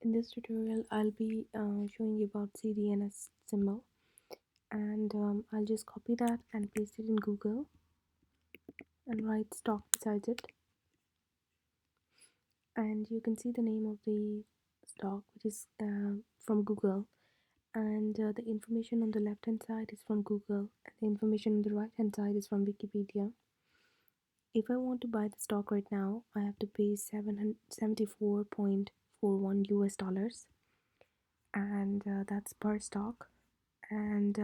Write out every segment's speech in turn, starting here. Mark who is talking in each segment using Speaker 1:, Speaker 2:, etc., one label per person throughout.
Speaker 1: In this tutorial, I'll be showing you about CDNS symbol, and I'll just copy that and paste it in Google and write stock beside it. And you can see the name of the stock, which is from Google, and the information on the left hand side is from Google, and the information on the right hand side is from Wikipedia. If I want to buy the stock right now, I have to pay 774.41 US dollars, and that's per stock. And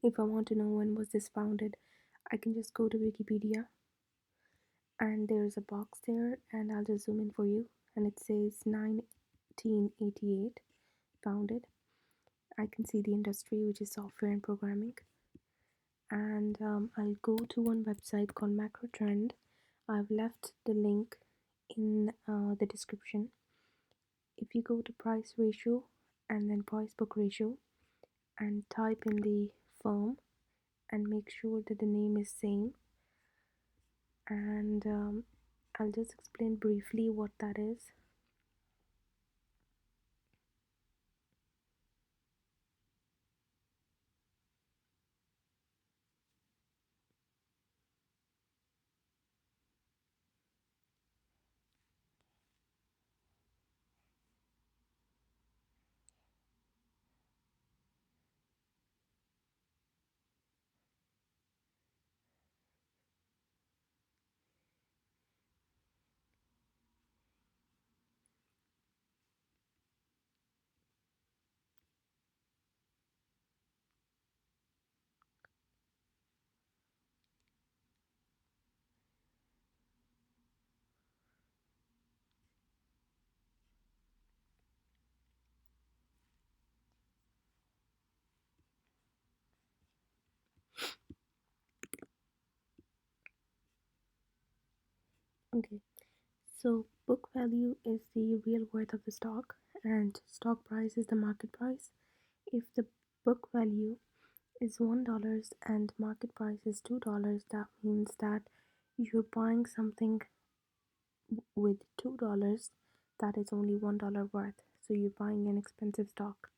Speaker 1: if I want to know when was this founded, I can just go to Wikipedia, and there's a box there, and I'll just zoom in for you, and it says 1988 founded. I can see the industry, which is software and programming, and I'll go to one website called Macro Trend. I've left the link in the description. If you go to price ratio and then price book ratio and type in the firm and make sure that the name is same, and I'll just explain briefly what that is. Okay, so book value is the real worth of the stock, and stock price is the market price. If the book value is $1 and market price is $2, that means that you're buying something with $2 that is only $1 worth, so you're buying an expensive stock.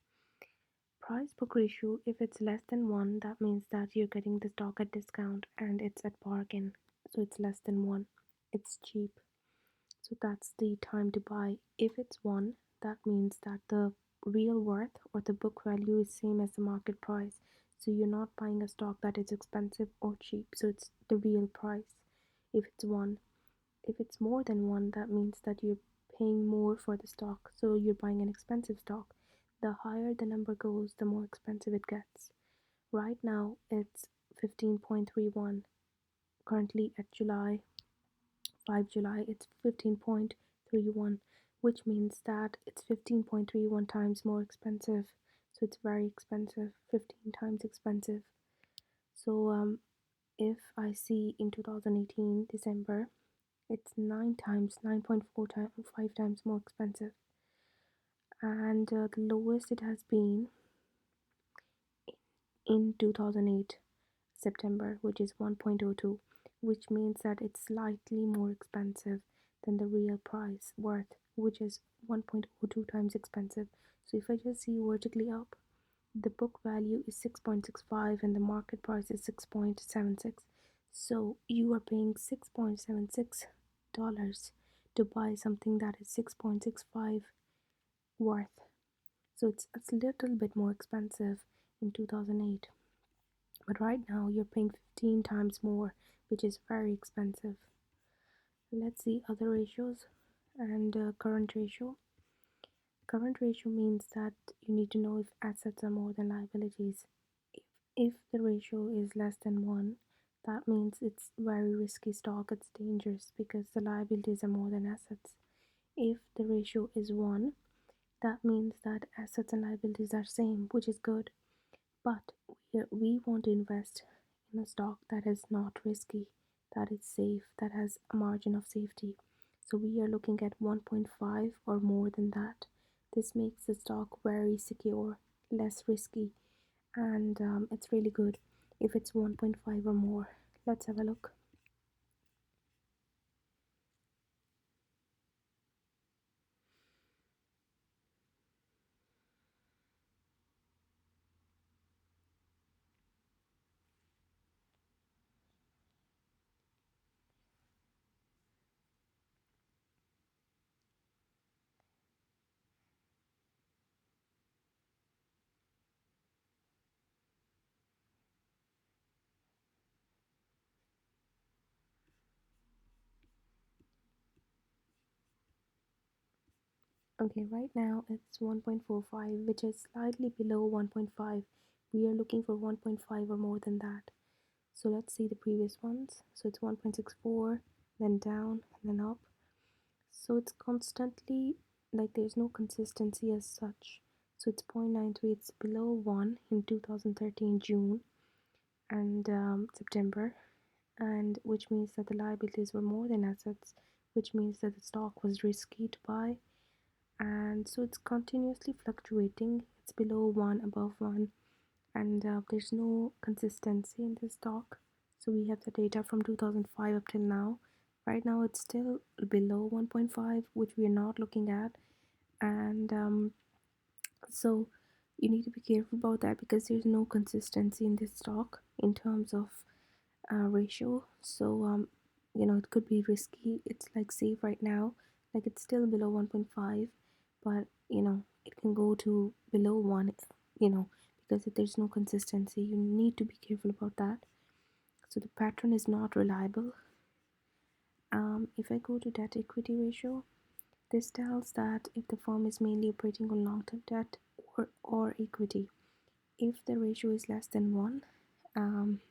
Speaker 1: Price book ratio, if it's less than 1, that means that you're getting the stock at discount and it's at bargain, so it's less than 1, it's cheap, so that's the time to buy. If it's 1, that means that the real worth or the book value is same as the market price, so you're not buying a stock that is expensive or cheap, so it's the real price. If it's 1, if it's more than 1, that means that you're paying more for the stock, so you're buying an expensive stock. The higher the number goes, the more expensive it gets. Right now, it's 15.31. Currently at July, it's 15.31, which means that it's 15.31 times more expensive. So it's very expensive, 15 times expensive. So if I see in 2018 December, it's 9.4 times, 5 times more expensive, and the lowest it has been in 2008 September, which is 1.02, which means that it's slightly more expensive than the real price worth, which is 1.02 times expensive. So if I just see vertically up, the book value is 6.65 and the market price is 6.76. So you are paying $6.76 to buy something that is 6.65 worth. So it's a little bit more expensive in 2008. But right now you're paying 15 times more, which is very expensive. Let's see other ratios and current ratio. Current ratio means that you need to know if assets are more than liabilities. If the ratio is less than 1, that means it's very risky stock, it's dangerous because the liabilities are more than assets. If the ratio is 1, that means that assets and liabilities are same, which is good. But we want to invest in a stock that is not risky, that is safe, that has a margin of safety. So we are looking at 1.5 or more than that. This makes the stock very secure, less risky, and it's really good if it's 1.5 or more. Let's have a look. Okay, right now it's 1.45, which is slightly below 1.5. We are looking for 1.5 or more than that. So let's see the previous ones. So it's 1.64, then down, and then up. So it's constantly, like, there's no consistency as such. So it's 0.93, it's below 1 in 2013 June and September, and which means that the liabilities were more than assets, which means that the stock was risky to buy. And so it's continuously fluctuating. It's below 1, above 1, and there's no consistency in this stock. So we have the data from 2005 up till now. Right now it's still below 1.5, which we are not looking at. And so you need to be careful about that because there's no consistency in this stock in terms of ratio. So it could be risky. It's like safe right now, like it's still below 1.5, but it can go to below 1, you know because if there's no consistency, you need to be careful about that. So the pattern is not reliable. If I go to debt equity ratio, this tells that if the firm is mainly operating on long-term debt or equity. If the ratio is less than 1, um,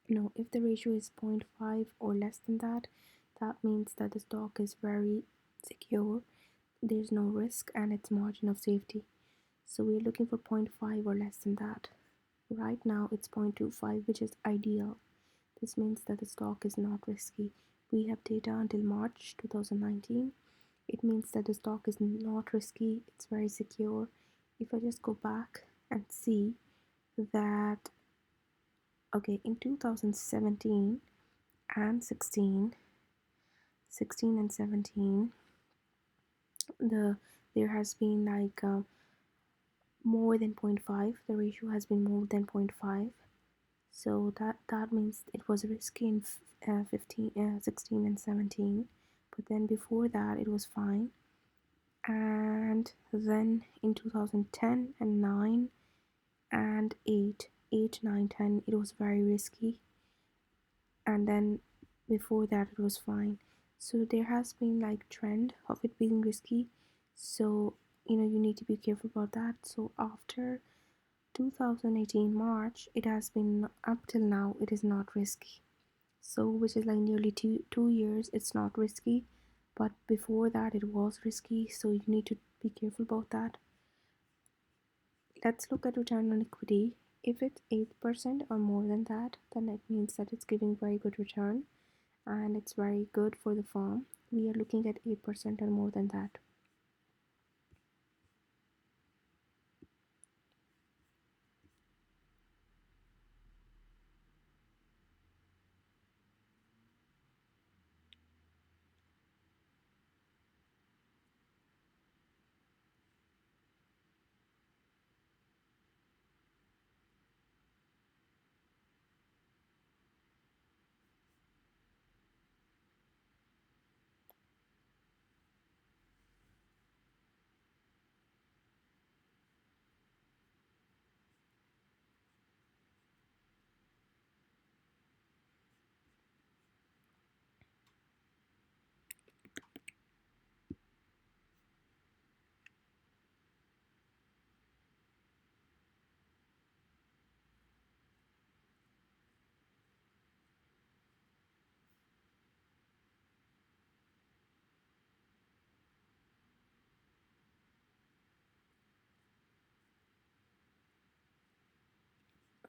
Speaker 1: no, if the ratio is 0.5 or less than that, that means that the stock is very secure, there's no risk, and it's margin of safety. So we're looking for 0.5 or less than that. Right now it's 0.25, which is ideal. This means that the stock is not risky. We have data until March 2019. It means that the stock is not risky, it's very secure. If I just go back and see that, okay, in 2017 and 16 and 17, there has been like more than zero point 0.5. The ratio has been more than 0.5. So that means it was risky in 16 and 17, but then before that it was fine. And then in 2010 and 9 and 8, 9, 10, it was very risky, and then before that it was fine. So there has been like trend of it being risky. So you need to be careful about that. So after 2018 March, it has been up till now, it is not risky. So which is like nearly two years it's not risky, but before that it was risky. So you need to be careful about that. Let's look at return on equity. If it's 8% or more than that, then it means that it's giving very good return and it's very good for the firm. We are looking at 8% or more than that.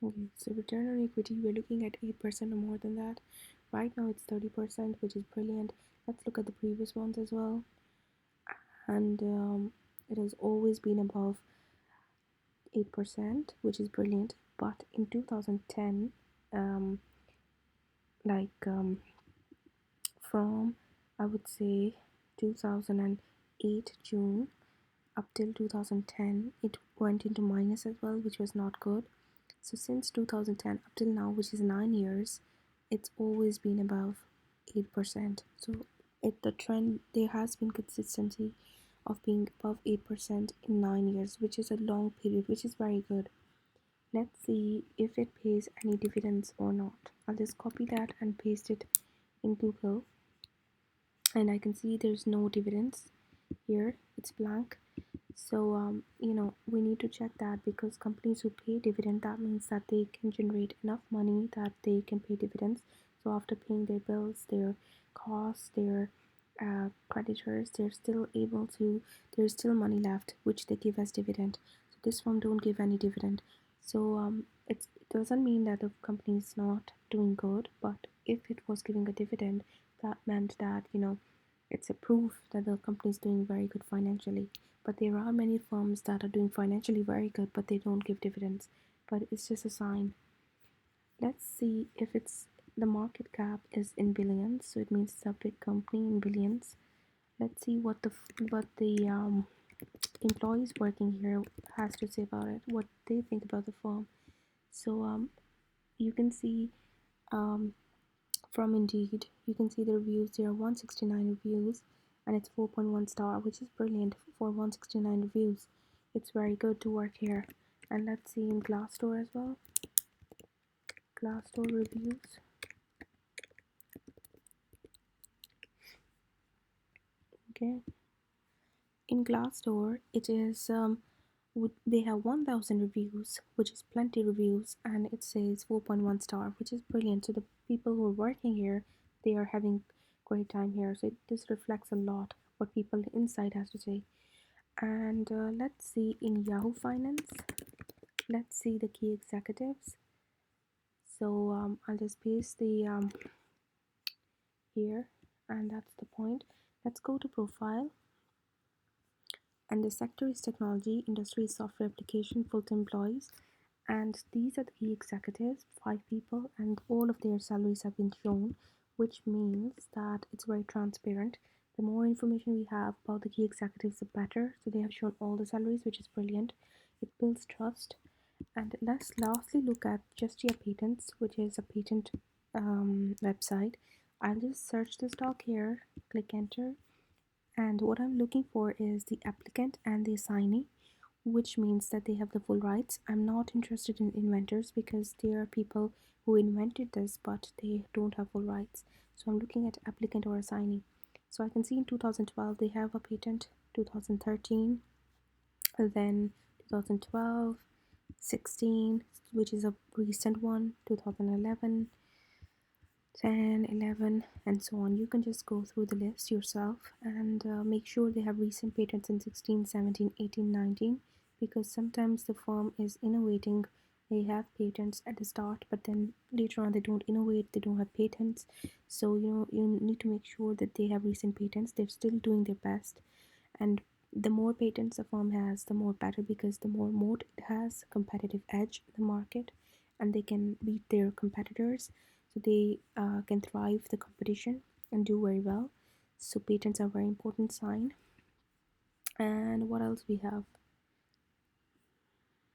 Speaker 1: Okay, so return on equity, we're looking at 8% or more than that. Right now it's 30%, which is brilliant. Let's look at the previous ones as well. And it has always been above 8%, which is brilliant. But in 2010, um, like from, I would say, 2008 June up till 2010, it went into minus as well, which was not good. So since 2010 up till now, which is 9 years, it's always been above 8%. So the trend, there has been consistency of being above 8% in 9 years, which is a long period, which is very good. Let's see if it pays any dividends or not. I'll just copy that and paste it in Google, and I can see there's no dividends here. It it's blank. So we need to check that, because companies who pay dividend, that means that they can generate enough money that they can pay dividends. So after paying their bills, their costs, their creditors, there's still money left which they give as dividend. So this firm don't give any dividend. So it doesn't mean that the company is not doing good, but if it was giving a dividend, that meant that it's a proof that the company is doing very good financially. But there are many firms that are doing financially very good, but they don't give dividends. But it's just a sign. Let's see if it's the market cap is in billions, so it means it's a big company in billions. Let's see what the employees working here has to say about it, what they think about the firm. So you can see um, from Indeed, you can see the reviews. There are 169 reviews, and it's 4.1 star, which is brilliant for 169 reviews. It's very good to work here. And let's see in Glassdoor as well. Glassdoor reviews. Okay. In Glassdoor, it is they have 1,000 reviews, which is plenty reviews, and it says 4.1 star, which is brilliant. So the people who are working here, they are having great time here. So this reflects a lot what people inside has to say. And let's see in Yahoo Finance. Let's see the key executives. So I'll just paste the here, and that's the point. Let's go to profile, and the sector is technology, industry is software application, full-time employees, and these are the key executives, 5 people, and all of their salaries have been shown, which means that it's very transparent. The more information we have about the key executives, the better. So they have shown all the salaries, which is brilliant. It builds trust. And let's lastly look at Just Your Patents, which is a patent website. I'll just search the stock here, click enter, and what I'm looking for is the applicant and the assignee, which means that they have the full rights. I'm not interested in inventors, because there are people who invented this but they don't have full rights. So I'm looking at applicant or assignee. So I can see in 2012 they have a patent, 2013, and then 2012, 16, which is a recent one, 2011, 10, 11, and so on. You can just go through the list yourself and make sure they have recent patents in 16, 17, 18, 19, because sometimes the firm is innovating. They have patents at the start, but then later on they don't innovate, they don't have patents. So you need to make sure that they have recent patents. They're still doing their best, and the more patents a firm has, the more better, because the more moat it has, competitive edge in the market, and they can beat their competitors. So they can thrive the competition and do very well. So patents are a very important sign. And what else we have?